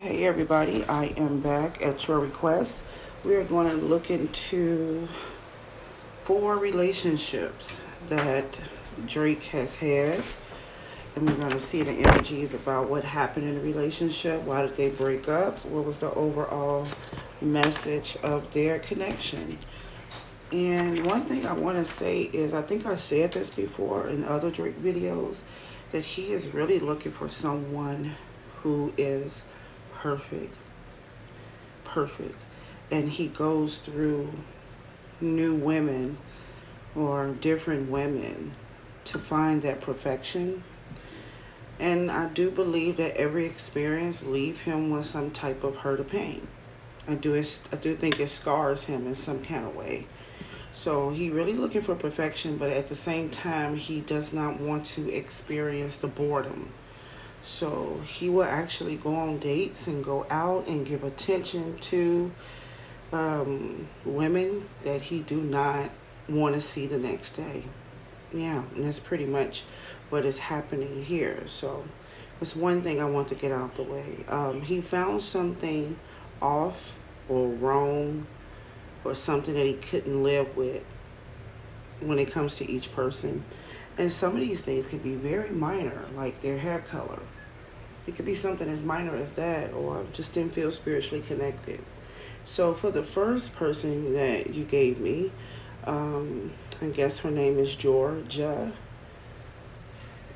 Hey everybody, I am back at your request. We are going to look into 4 relationships that Drake has had, and we're going to see the energies about what happened in the relationship, why did they break up, what was the overall message of their connection. And one thing I want to say is, I think I said this before in other Drake videos, that he is really looking for someone who is perfect, perfect. And he goes through new women or different women to find that perfection. And I do believe that every experience leave him with some type of hurt or pain. I do think it scars him in some kind of way. So he really looking for perfection, but at the same time, he does not want to experience the boredom. So he will actually go on dates and go out and give attention to women that he do not want to see the next day. Yeah, and that's pretty much what is happening here. So that's one thing I want to get out the way. He found something off or wrong or something that he couldn't live with when it comes to each person. And some of these things can be very minor, like their hair color. It could be something as minor as that, or just didn't feel spiritually connected. So for the first person that you gave me, I guess her name is Georgia.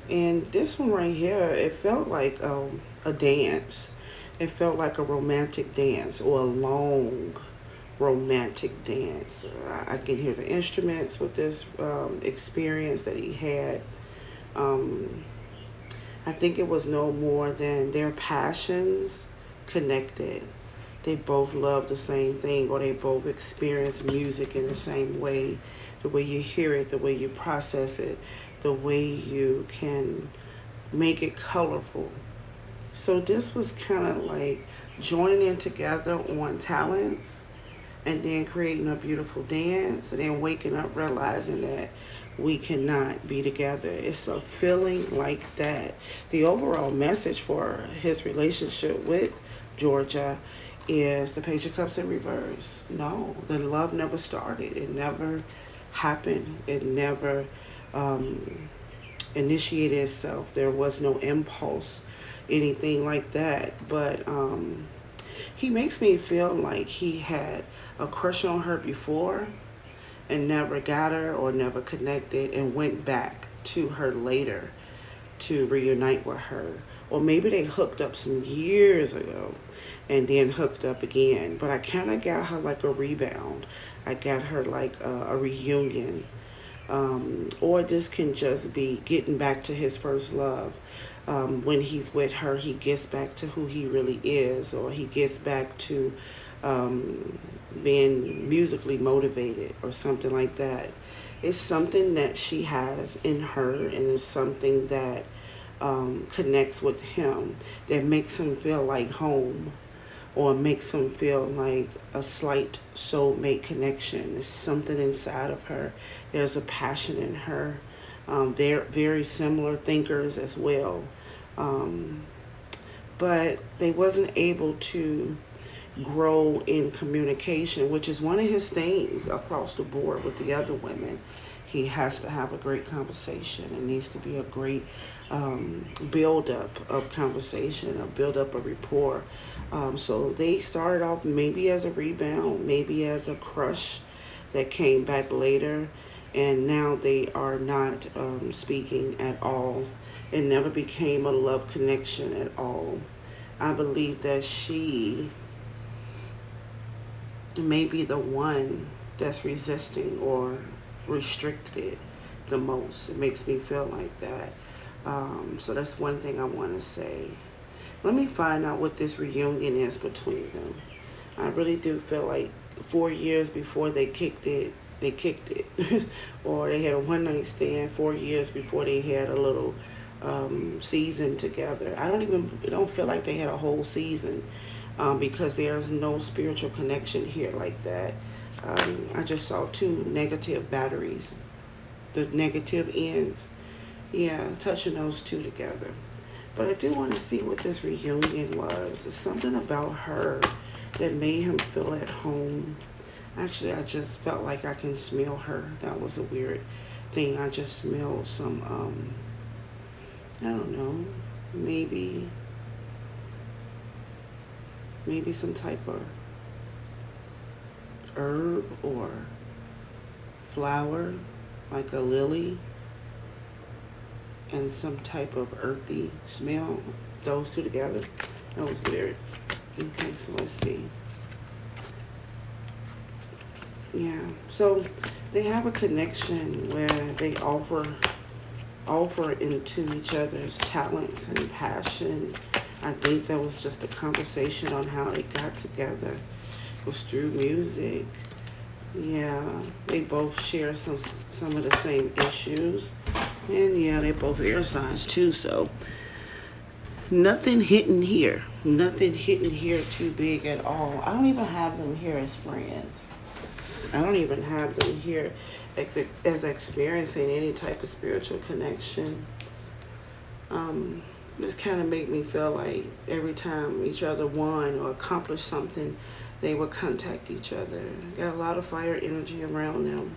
And this one right here, it felt like a dance. It felt like a romantic dance or a long romantic dance. I can hear the instruments with this experience that he had. Um, I think it was no more than their passions connected. They both love the same thing, or they both experience music in the same way. The way you hear it, the way you process it, the way you can make it colorful. So this was kind of like joining in together on talents and then creating a beautiful dance and then waking up realizing that we cannot be together. It's a feeling like that. The overall message for his relationship with Georgia is the Page of Cups in reverse. No, the love never started. It never happened. It never initiated itself. There was no impulse, anything like that. But he makes me feel like he had a crush on her before and never got her or never connected and went back to her later to reunite with her. Or maybe they hooked up some years ago and then hooked up again. But I kind of got her like a rebound. I got her like a reunion. Or this can just be getting back to his first love. When he's with her, he gets back to who he really is, or he gets back to being musically motivated, or something like that. It's something that she has in her, and it's something that connects with him, that makes him feel like home, or makes him feel like a slight soulmate connection. It's something inside of her. There's a passion in her. They're very similar thinkers as well. Um, but they wasn't able to grow in communication, which is one of his things across the board with the other women. He has to have a great conversation. It needs to be a great build up of conversation, a build up of rapport. So they started off maybe as a rebound, maybe as a crush that came back later, and now they are not speaking at all. It never became a love connection at all. I believe that she may be the one that's resisting or restricted the most. It makes me feel like that. So that's one thing I want to say. Let me find out what this reunion is between them. I really do feel like 4 years before they kicked it. Or they had a one night stand 4 years before they had a little season together. It don't feel like they had a whole season because there's no spiritual connection here like that. I just saw 2 negative batteries, the negative ends. Yeah, touching those two together. But I do want to see what this reunion was. It's something about her that made him feel at home. Actually, I just felt like I can smell her. That was a weird thing. I just smelled some, I don't know, maybe some type of herb or flower, like a lily, and some type of earthy smell. Those two together, that was weird. Okay, so let's see. Yeah, so they have a connection where they offer into each other's talents and passion. I think that was just a conversation on how they got together. It was through music. Yeah, they both share some of the same issues. And yeah, they're both air signs too, so nothing hidden here. Nothing hidden here too big at all. I don't even have them here as friends. I don't even have them here as experiencing any type of spiritual connection. This kind of made me feel like every time each other won or accomplished something, they would contact each other. Got a lot of fire energy around them.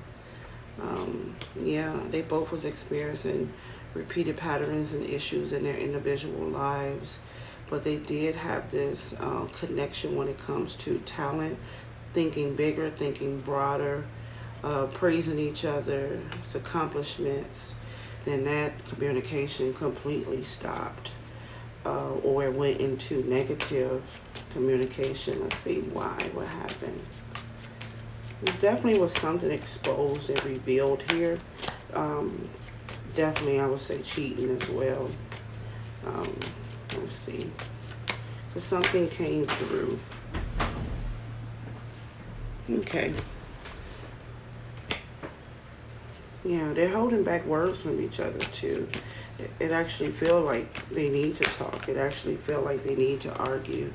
Yeah, they both was experiencing repeated patterns and issues in their individual lives, but they did have this connection when it comes to talent, thinking bigger, thinking broader, praising each other's accomplishments. Then that communication completely stopped, or it went into negative communication. Let's see why, what happened. This definitely was something exposed and revealed here. Definitely, I would say cheating as well. Let's see. Because something came through. Okay. Yeah, they're holding back words from each other too. It actually feels like they need to talk. It actually feels like they need to argue.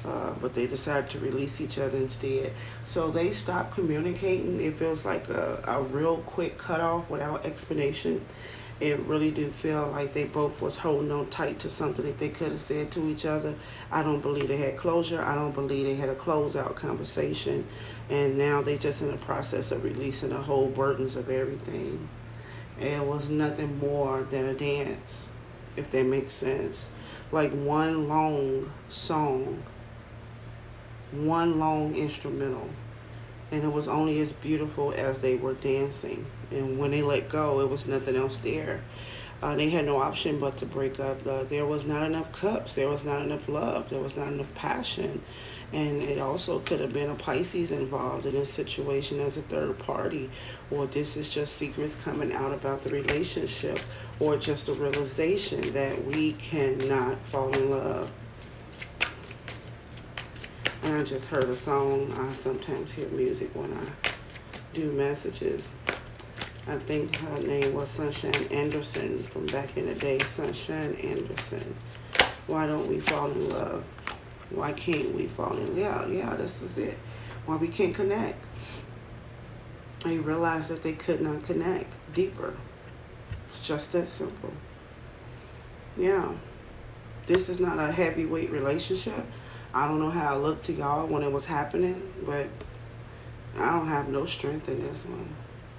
But they decided to release each other instead. So they stopped communicating. It feels like a real quick cutoff without explanation. It really do feel like they both was holding on tight to something that they could have said to each other. I don't believe they had closure. I don't believe they had a closeout conversation. And now they just in the process of releasing the whole burdens of everything. And it was nothing more than a dance, if that makes sense. Like one long song, one long instrumental, and it was only as beautiful as they were dancing. And when they let go, it was nothing else there. They had no option but to break up. There was not enough cups. There was not enough love. There was not enough passion. And it also could have been a Pisces involved in this situation as a third party, or this is just secrets coming out about the relationship, or just a realization that we cannot fall in love. And I just heard a song. I sometimes hear music when I do messages. I think her name was Sunshine Anderson from back in the day. Sunshine Anderson. Why don't we fall in love? Why can't we fall in love? Yeah, this is it. Why we can't connect. And you realize that they could not connect deeper. It's just that simple. Yeah. This is not a heavyweight relationship. I don't know how it looked to y'all when it was happening, but I don't have no strength in this one.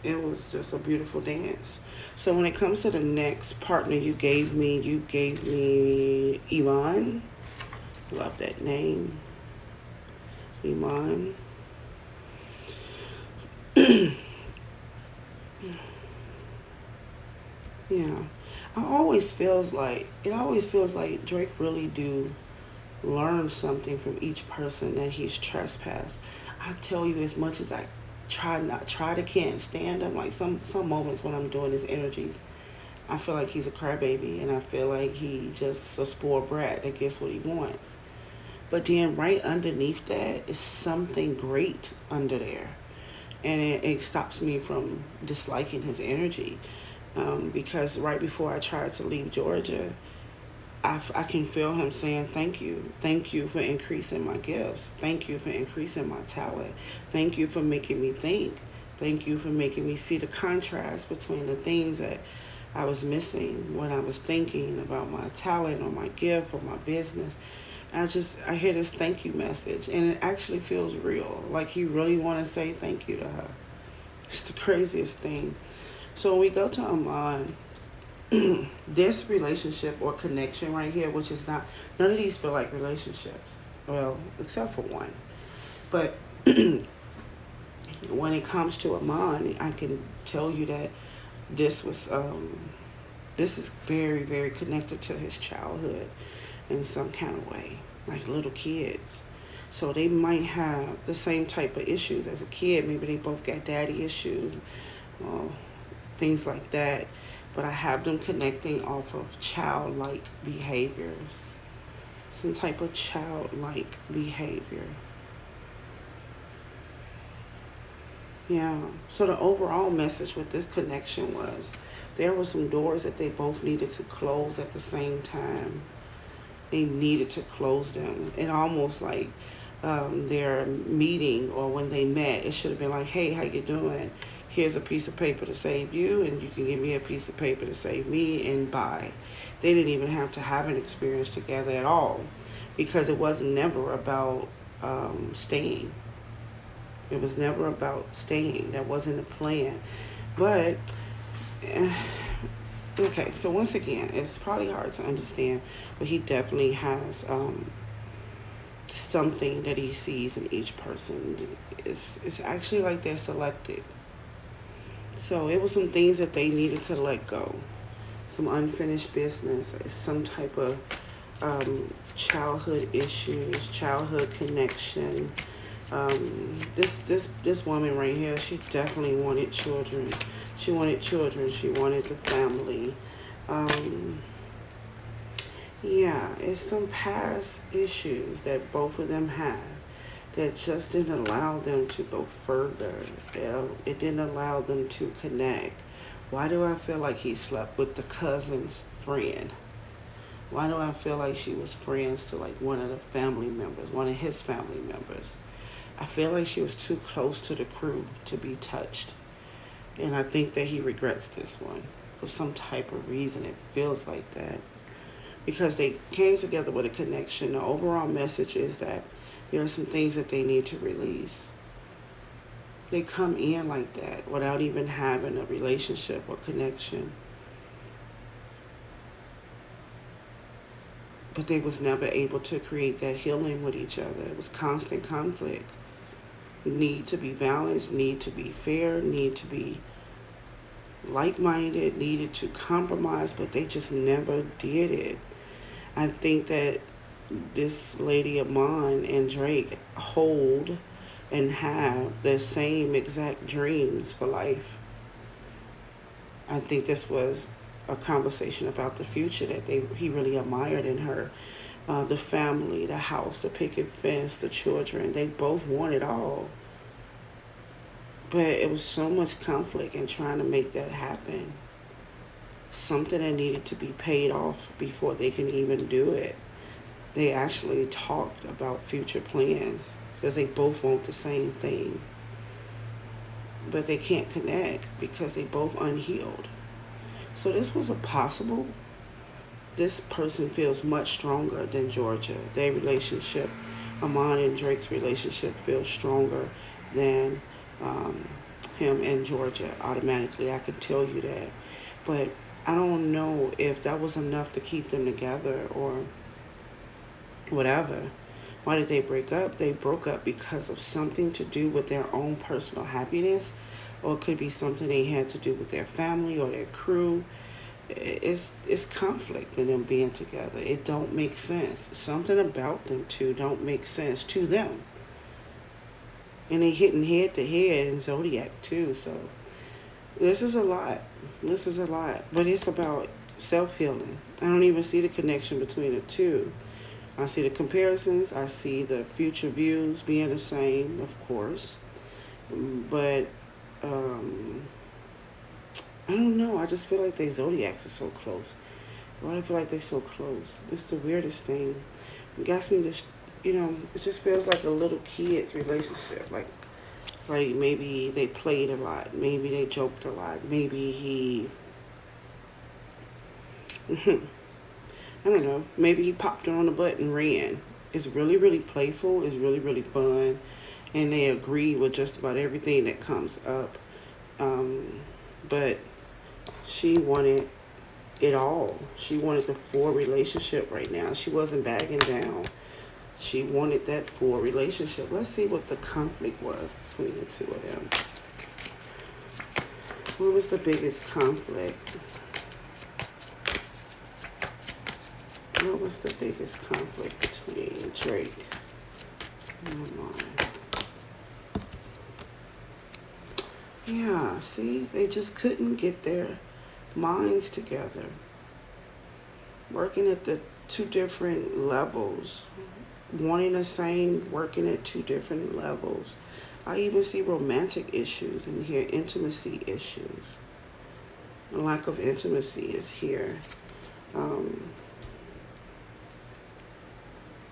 It was just a beautiful dance. So when it comes to the next partner you gave me Elan. Love that name. Elan. Yeah. It always feels like Drake really do learn something from each person that he's trespassed. I tell you, as much as I try to can't stand him, like some moments when I'm doing his energies, I feel like he's a crybaby, and I feel like he just a spoiled brat that gets what he wants. But then right underneath that is something great under there, and it stops me from disliking his energy, because right before I tried to leave Georgia, I can feel him saying, thank you for increasing my gifts, thank you for increasing my talent, thank you for making me think, thank you for making me see the contrast between the things that I was missing when I was thinking about my talent or my gift or my business. I hear this thank you message, and it actually feels real. Like he really want to say thank you to her. It's the craziest thing. So when we go to Amon, this relationship or connection right here, which is not, none of these feel like relationships. Well, except for one. But when it comes to Amon, I can tell you that this was, this is very, very connected to his childhood in some kind of way, like little kids. So they might have the same type of issues as a kid. Maybe they both got daddy issues, uh, things like that. But I have them connecting off of childlike behaviors, some type of childlike behavior. Yeah. So the overall message with this connection was there were some doors that they both needed to close at the same time. They needed to close them. And almost like their meeting or when they met, it should have been like, hey, how you doing? Here's a piece of paper to save you, and you can give me a piece of paper to save me, and bye. They didn't even have to have an experience together at all because it was never about staying. It was never about staying. That wasn't the plan. But, okay, so once again, it's probably hard to understand, but he definitely has something that he sees in each person. It's actually like they're selected. So it was some things that they needed to let go. Some unfinished business, some type of childhood issues, childhood connection. This woman right here, she definitely wanted children. She wanted children. She wanted the family. Yeah, it's some past issues that both of them have that just didn't allow them to go further. It didn't allow them to connect. Why do I feel like he slept with the cousin's friend? Why do I feel like she was friends to like one of the family members, one of his family members? I feel like she was too close to the crew to be touched. And I think that he regrets this one. For some type of reason, it feels like that. Because they came together with a connection. The overall message is that there are some things that they need to release. They come in like that without even having a relationship or connection. But they was never able to create that healing with each other. It was constant conflict. Need to be balanced, need to be fair, need to be like-minded, needed to compromise, but they just never did it. I think that this lady Amon and Drake hold and have the same exact dreams for life. I think this was a conversation about the future that he really admired in her. The family, the house, the picket fence, the children, they both wanted all. But it was so much conflict in trying to make that happen. Something that needed to be paid off before they can even do it. They actually talked about future plans because they both want the same thing. But they can't connect because they both unhealed. So this was a possible. This person feels much stronger than Georgia. Their relationship, Amon and Drake's relationship, feels stronger than him and Georgia automatically. I can tell you that. But I don't know if that was enough to keep them together or whatever. Why did they break up? They broke up because of something to do with their own personal happiness, or it could be something they had to do with their family or their crew. It's conflict in them being together. It don't make sense. Something about them two don't make sense to them. And they hitting head to head in Zodiac too. So this is a lot. This is a lot. But it's about self-healing. I don't even see the connection between the two. I see the comparisons. I see the future views being the same, of course. But I don't know. I just feel like they Zodiacs are so close. Why do I feel like they're so close? It's the weirdest thing. It got me this, it just feels like a little kid's relationship. Like maybe they played a lot. Maybe they joked a lot. Maybe he I don't know. Maybe he popped her on the butt and ran. It's really, really playful. It's really, really fun. And they agree with just about everything that comes up. But she wanted it all. She wanted the full relationship right now. She wasn't bagging down. She wanted that full relationship. Let's see what the conflict was between the two of them. What was the biggest conflict? What was the biggest conflict between Drake and Elan? Yeah, see, they just couldn't get their minds together. Working at the two different levels. Wanting the same, working at two different levels. I even see romantic issues in here, intimacy issues. The lack of intimacy is here.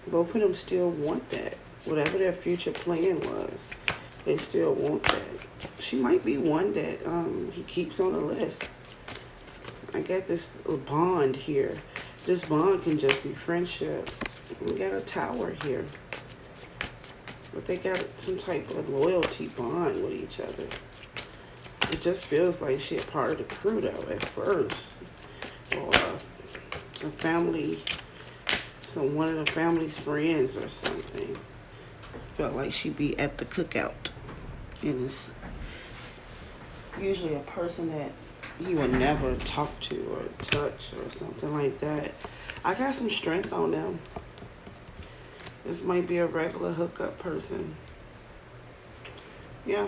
Both of them still want that. Whatever their future plan was, they still want that. She might be one that he keeps on the list. I got this bond here. This bond can just be friendship. We got a tower here. But they got some type of loyalty bond with each other. It just feels like she a part of the crew though at first. Or a family, one of the family's friends or something. Felt like she'd be at the cookout. And it's usually a person that he would never talk to or touch or something like that. I got some strength on them. This might be a regular hookup person. Yeah.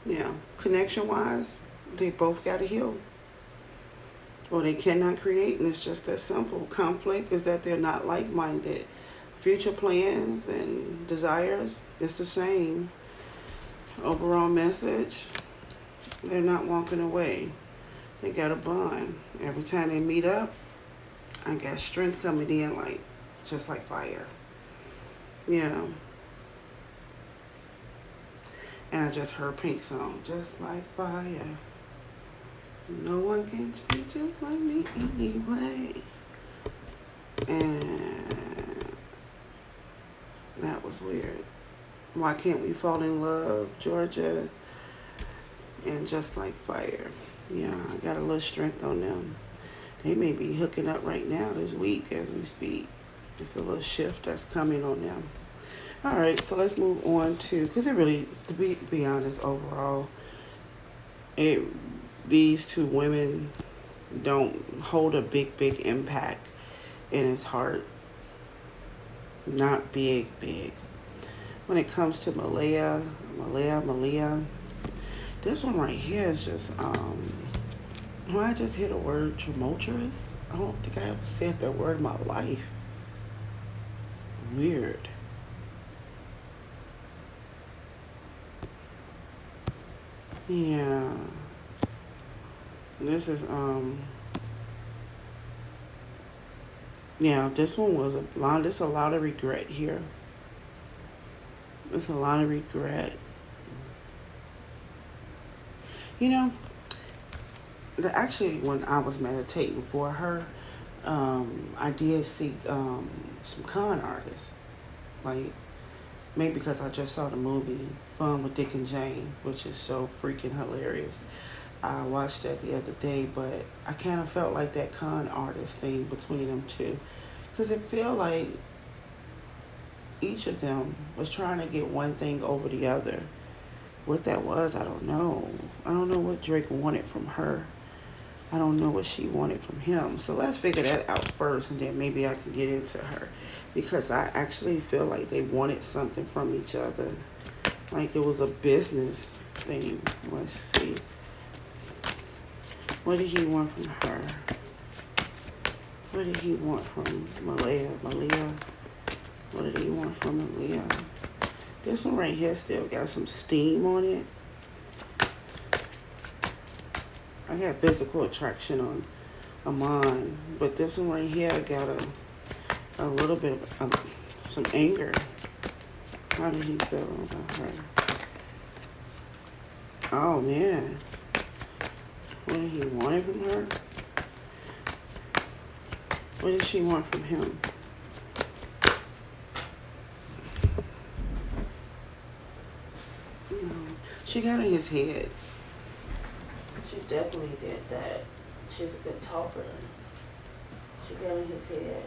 Yeah. Connection-wise, they both got to heal. Or they cannot create, and it's just that simple. Conflict is that they're not like-minded. Future plans and desires, it's the same. Overall message, they're not walking away. They got a bond. Every time they meet up, I got strength coming in just like fire. Yeah. And I just heard Pink song, just like fire. No one can be just like me anyway. And that was weird. Why can't we fall in love, Georgia? And just like fire. Yeah, I got a little strength on them. They may be hooking up right now this week as we speak. It's a little shift that's coming on them. All right, so let's move on to, because it really, to be honest, overall, these two women don't hold a big impact in his heart. Not big. When it comes to Malia, this one right here is just, when I just hear the word tumultuous, I don't think I ever said that word in my life. Weird. Yeah. This is, yeah, this one was there's a lot of regret here. There's a lot of regret. You know, actually, when I was meditating for her, I did see some con artists. Like, maybe because I just saw the movie Fun with Dick and Jane, which is so freaking hilarious. I watched that the other day, but I kind of felt like that con artist thing between them two. Because it felt like each of them was trying to get one thing over the other. What that was, I don't know. I don't know what Drake wanted from her. I don't know what she wanted from him. So let's figure that out first, and then maybe I can get into her. Because I actually feel like they wanted something from each other. Like it was a business thing. Let's see. What did he want from her? What did he want from Malia? What did he want from Malia? This one right here still got some steam on it. I got physical attraction on Amon, but this one right here got a little bit of some anger. How did he feel about her? Oh man. What did he want from her? What does she want from him? She got in his head. She definitely did that. She's a good talker. She got in his head.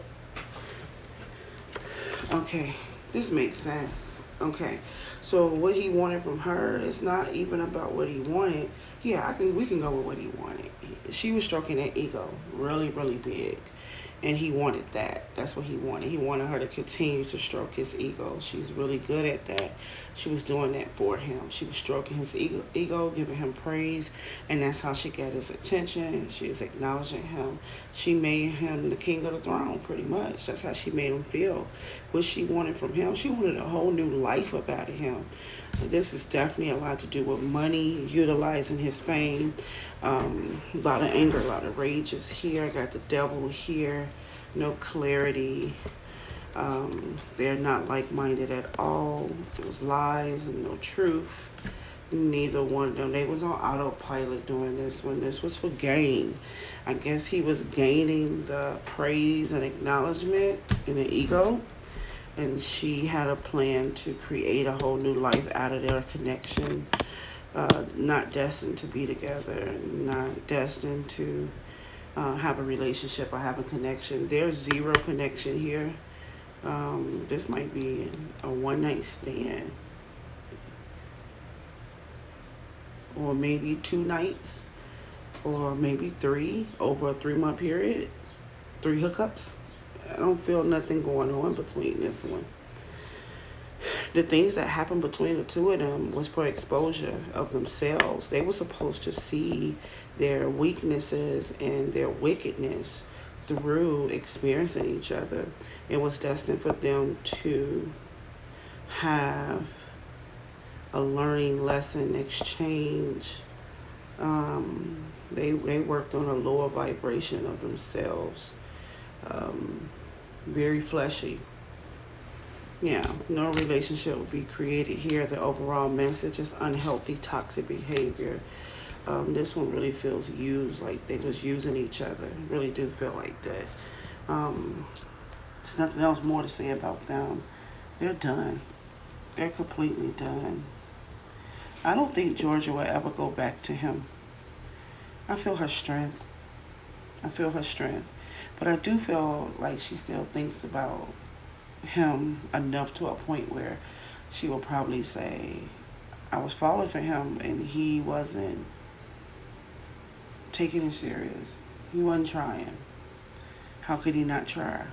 Okay, this makes sense. Okay, so what he wanted from her is not even about what he wanted. Yeah, we can go with what he wanted. She was stroking that ego really, really big. And he wanted that. That's what he wanted. He wanted her to continue to stroke his ego. She's really good at that. She was doing that for him. She was stroking his ego, giving him praise, and that's how she got his attention. She was acknowledging him. She made him the king of the throne, pretty much. That's how she made him feel. What she wanted from him, she wanted a whole new life about him. This is definitely a lot to do with money, utilizing his fame. A lot of anger, a lot of rage is here. I got the devil here. No clarity. They're not like-minded at all. It was lies and no truth. Neither one of them. They was on autopilot doing this when this was for gain. I guess he was gaining the praise and acknowledgement and the ego. And she had a plan to create a whole new life out of their connection. Not destined to be together, not destined to have a relationship or have a connection. There's zero connection here. This might be a one-night stand. Or maybe 2 nights. Or maybe 3 over a 3-month period. 3 hookups. I don't feel nothing going on between this one. The things that happened between the two of them was for exposure of themselves. They were supposed to see their weaknesses and their wickedness through experiencing each other. It was destined for them to have a learning lesson exchange. They worked on a lower vibration of themselves. Very fleshy. Yeah, no relationship will be created here. The overall message is unhealthy, toxic behavior. This one really feels used, like they was using each other. Really do feel like that. There's nothing else more to say about them. They're done. They're completely done. I don't think Georgia will ever go back to him. I feel her strength. But I do feel like she still thinks about him enough to a point where she will probably say, I was falling for him and he wasn't taking it serious. He wasn't trying. How could he not try?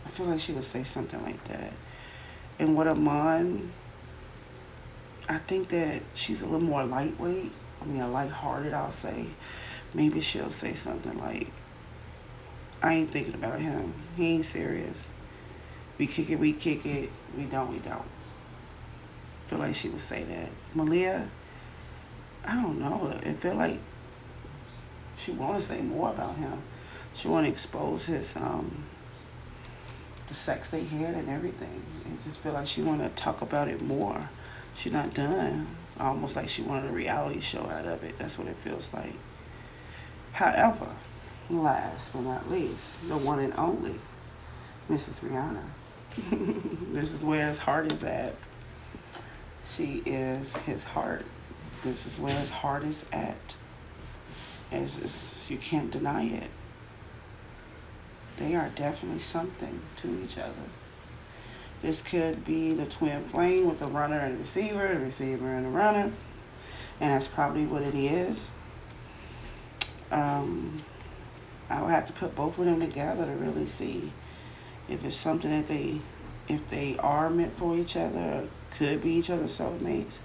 I feel like she would say something like that. And with Amon, I think that she's a little more lightweight. Lighthearted, I'll say. Maybe she'll say something like, I ain't thinking about him. He ain't serious. We kick it, we don't. Feel like she would say that. Malia, I don't know. It feel like she want to say more about him. She want to expose his, the sex they had and everything. It just feel like she want to talk about it more. She's not done. Almost like she wanted a reality show out of it. That's what it feels like. However, last but not least, the one and only, Mrs. Rihanna. This is where his heart is at. She is his heart. This is where his heart is at. You can't deny it. They are definitely something to each other. This could be the twin flame with the runner and the receiver and the runner. And that's probably what it is. I would have to put both of them together to really see if it's something that if they are meant for each other, or could be each other's soulmates.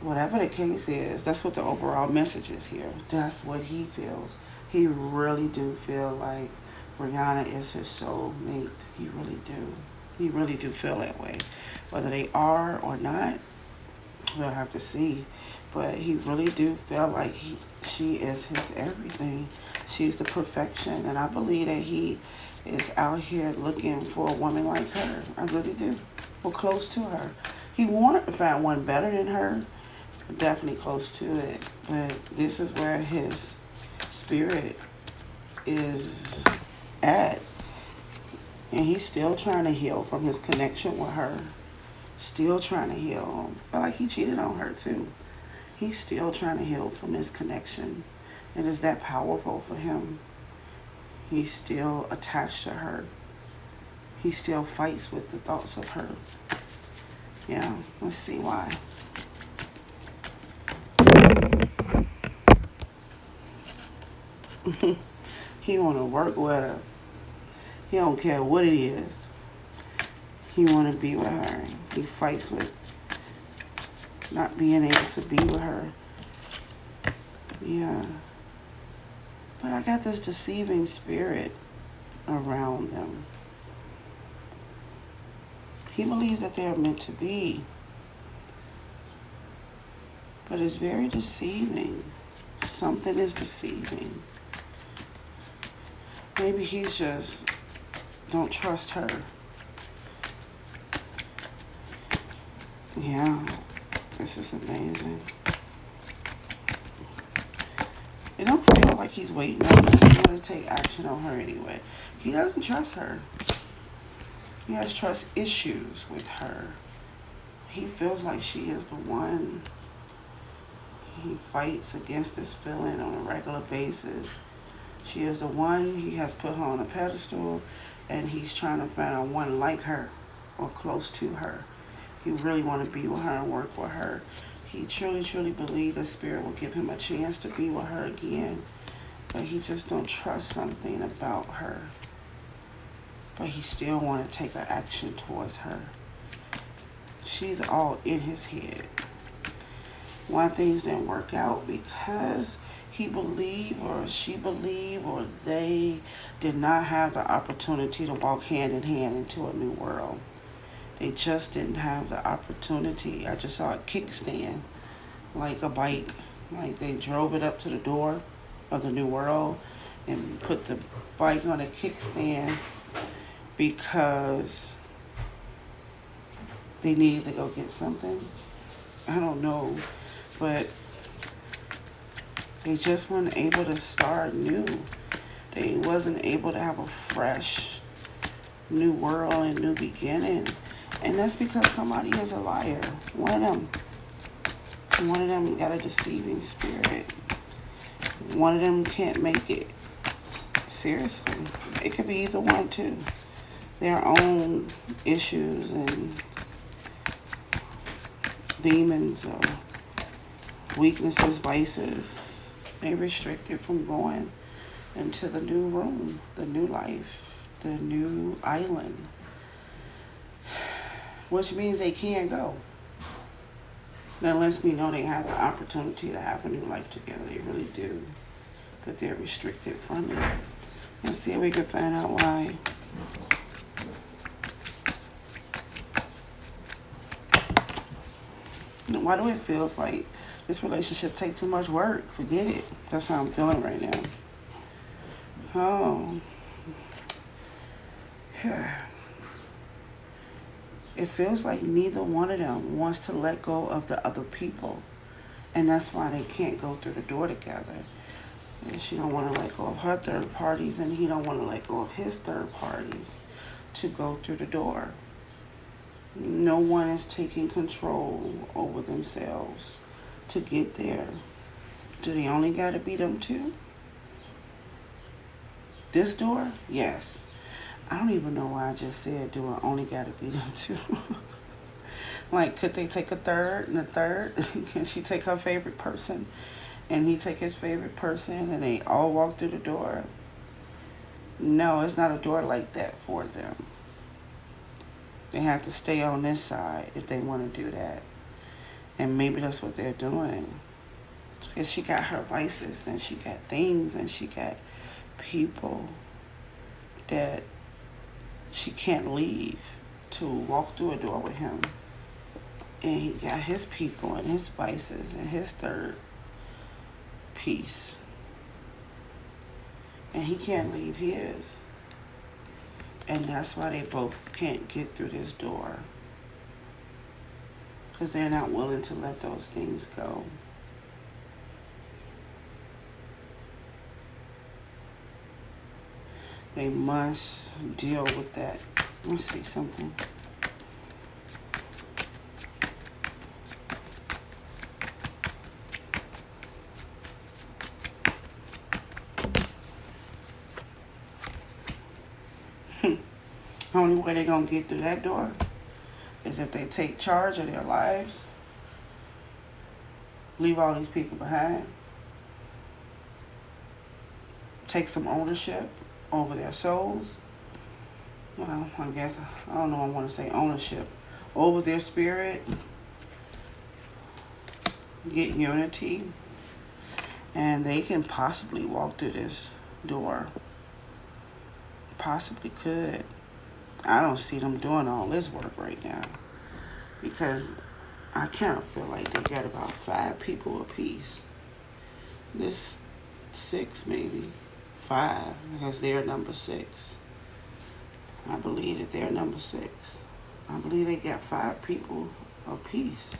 Whatever the case is, that's what the overall message is here. That's what he feels. He really do feel like Rihanna is his soulmate. He really do. He really do feel that way. Whether they are or not, we'll have to see. But he really do feel like she is his everything. She's the perfection. And I believe that he is out here looking for a woman like her. I really do. Or close to her. He wanted to find one better than her. Definitely close to it. But this is where his spirit is at. And he's still trying to heal from his connection with her. Still trying to heal. I feel like he cheated on her too. He's still trying to heal from his connection. It is that powerful for him. He's still attached to her. He still fights with the thoughts of her. Yeah, let's see why. He want to work with her. He don't care what it is. He want to be with her. He fights with not being able to be with her. Yeah. But I got this deceiving spirit around them. He believes that they're meant to be. But it's very deceiving. Something is deceiving. Maybe he's just don't trust her. Yeah, this is amazing. It don't feel like he's waiting on her. He's going to take action on her anyway. He doesn't trust her. He has trust issues with her. He feels like she is the one. He fights against this feeling on a regular basis. She is the one. He has put her on a pedestal, and he's trying to find one like her or close to her. He really want to be with her and work with her. He truly, truly believes the spirit will give him a chance to be with her again, but he just don't trust something about her. But he still want to take an action towards her. She's all in his head. Why things didn't work out? Because he believed, or she believed, or they did not have the opportunity to walk hand in hand into a new world. They just didn't have the opportunity. I just saw a kickstand, like a bike. Like they drove it up to the door of the new world and put the bike on a kickstand because they needed to go get something. I don't know, but they just weren't able to start new. They wasn't able to have a fresh new world and new beginning. And that's because somebody is a liar. One of them got a deceiving spirit. One of them can't make it. Seriously. It could be either one too. Their own issues and demons or weaknesses, vices. They restricted from going into the new room, the new life, the new island. Which means they can't go. That lets me know they have the opportunity to have a new life together. They really do. But they're restricted from it. Let's see if we can find out why. Why do it feel like this relationship take too much work? Forget it. That's how I'm feeling right now. Oh. Yeah. It feels like neither one of them wants to let go of the other people. And that's why they can't go through the door together. And she don't want to let go of her third parties, and he don't want to let go of his third parties to go through the door. No one is taking control over themselves to get there. Do they only got to be them two? This door? Yes. I don't even know why I just said do I only got to be them two. Like, could they take a third and a third? Can she take her favorite person and he take his favorite person and they all walk through the door? No, it's not a door like that for them. They have to stay on this side if they want to do that. And maybe that's what they're doing. Because she got her vices and she got things and she got people that she can't leave to walk through a door with him. And he got his people and his vices and his third piece. And he can't leave his. And that's why they both can't get through this door. Because they're not willing to let those things go. They must deal with that. Let's see something. Only way they're going to get through that door is if they take charge of their lives, leave all these people behind, take some ownership over their souls. Well, I guess, I don't know, I want to say ownership over their spirit, get unity, and they can possibly walk through this door. Possibly could. I don't see them doing all this work right now because I kind of feel like they got about 5 people apiece. This 6 maybe, 5, because they're number 6. I believe that they're number 6. I believe they got 5 people apiece.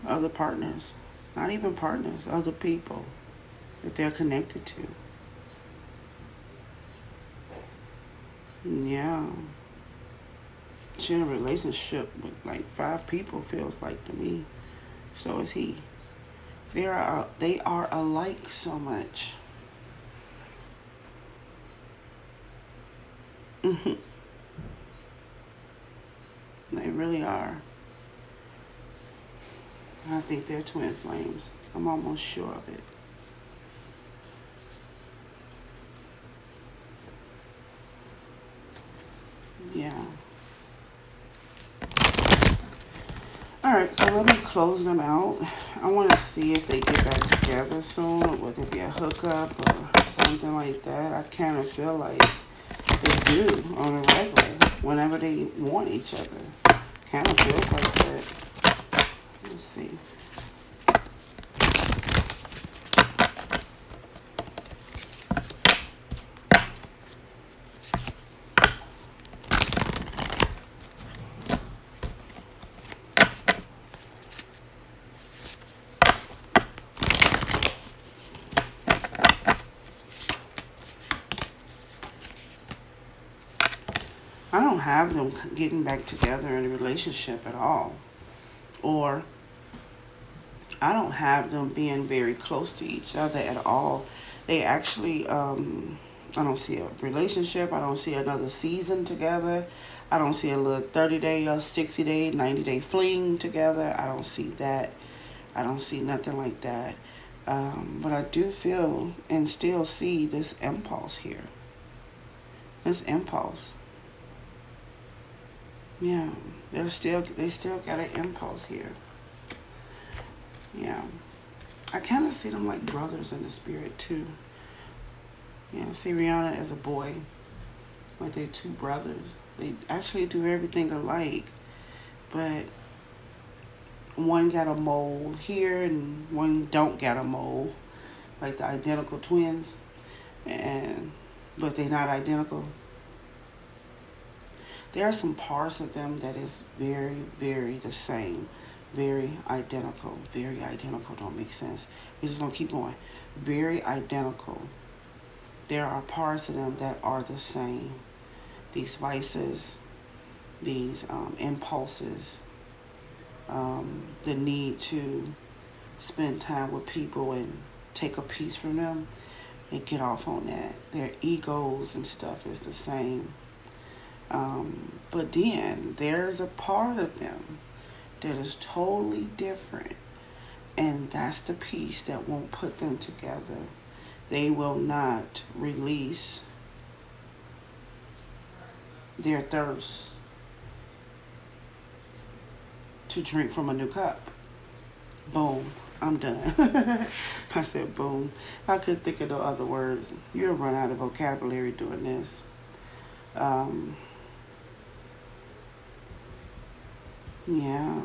Other partners, not even partners, other people that they're connected to. Yeah. She's in a relationship with like 5 people, feels like to me. So is he. They are alike so much. They really are. I think they're twin flames. I'm almost sure of it. Yeah. Alright, so let me close them out. I want to see if they get back together soon, whether it be a hookup or something like that. I kind of feel like they do on a regular, whenever they want each other. Kind of feels like that. Let's see. I don't have them getting back together in a relationship at all. Or I don't have them being very close to each other at all. They actually, I don't see a relationship. I don't see another season together. I don't see a little 30-day or 60-day, 90-day fling together. I don't see that. I don't see nothing like that. But I do feel and still see this impulse here. This impulse. Yeah, they still got an impulse here. Yeah, I kind of see them like brothers in the spirit too. Yeah, see Rihanna as a boy, like they're 2 brothers. They actually do everything alike, but one got a mole here and one don't got a mole, like the identical twins, but they're not identical. There are some parts of them that is very, very the same. Very identical. Very identical don't make sense. We're just going to keep going. Very identical. There are parts of them that are the same. These vices, these impulses, the need to spend time with people and take a piece from them and get off on that. Their egos and stuff is the same. But then there's a part of them that is totally different, and that's the piece that won't put them together. They will not release their thirst to drink from a new cup. Boom. I'm done. I said boom. I couldn't think of no other words. You'll run out of vocabulary doing this. Yeah.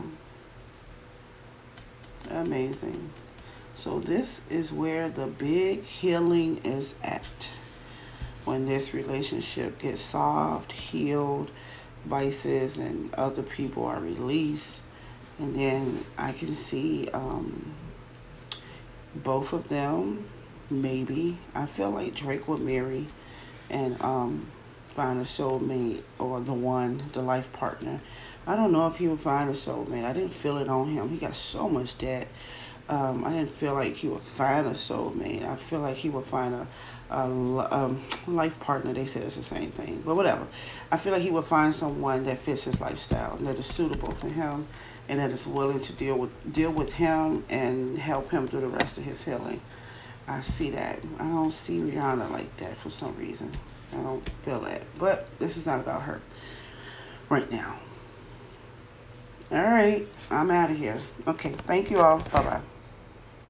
Amazing. So this is where the big healing is at. When this relationship gets solved, healed, vices and other people are released. And then I can see both of them Maybe. I feel like Drake would marry and find a soulmate or the one, the life partner. I don't know if he would find a soulmate. I didn't feel it on him. He got so much debt. I didn't feel like he would find a soulmate. I feel like he would find a life partner. They said it's the same thing, but whatever. I feel like he would find someone that fits his lifestyle, that is suitable for him, and that is willing to deal with him and help him through the rest of his healing. I see that. I don't see Rihanna like that for some reason. I don't feel that. But this is not about her right now. All right, I'm out of here. Okay, thank you all. Bye bye.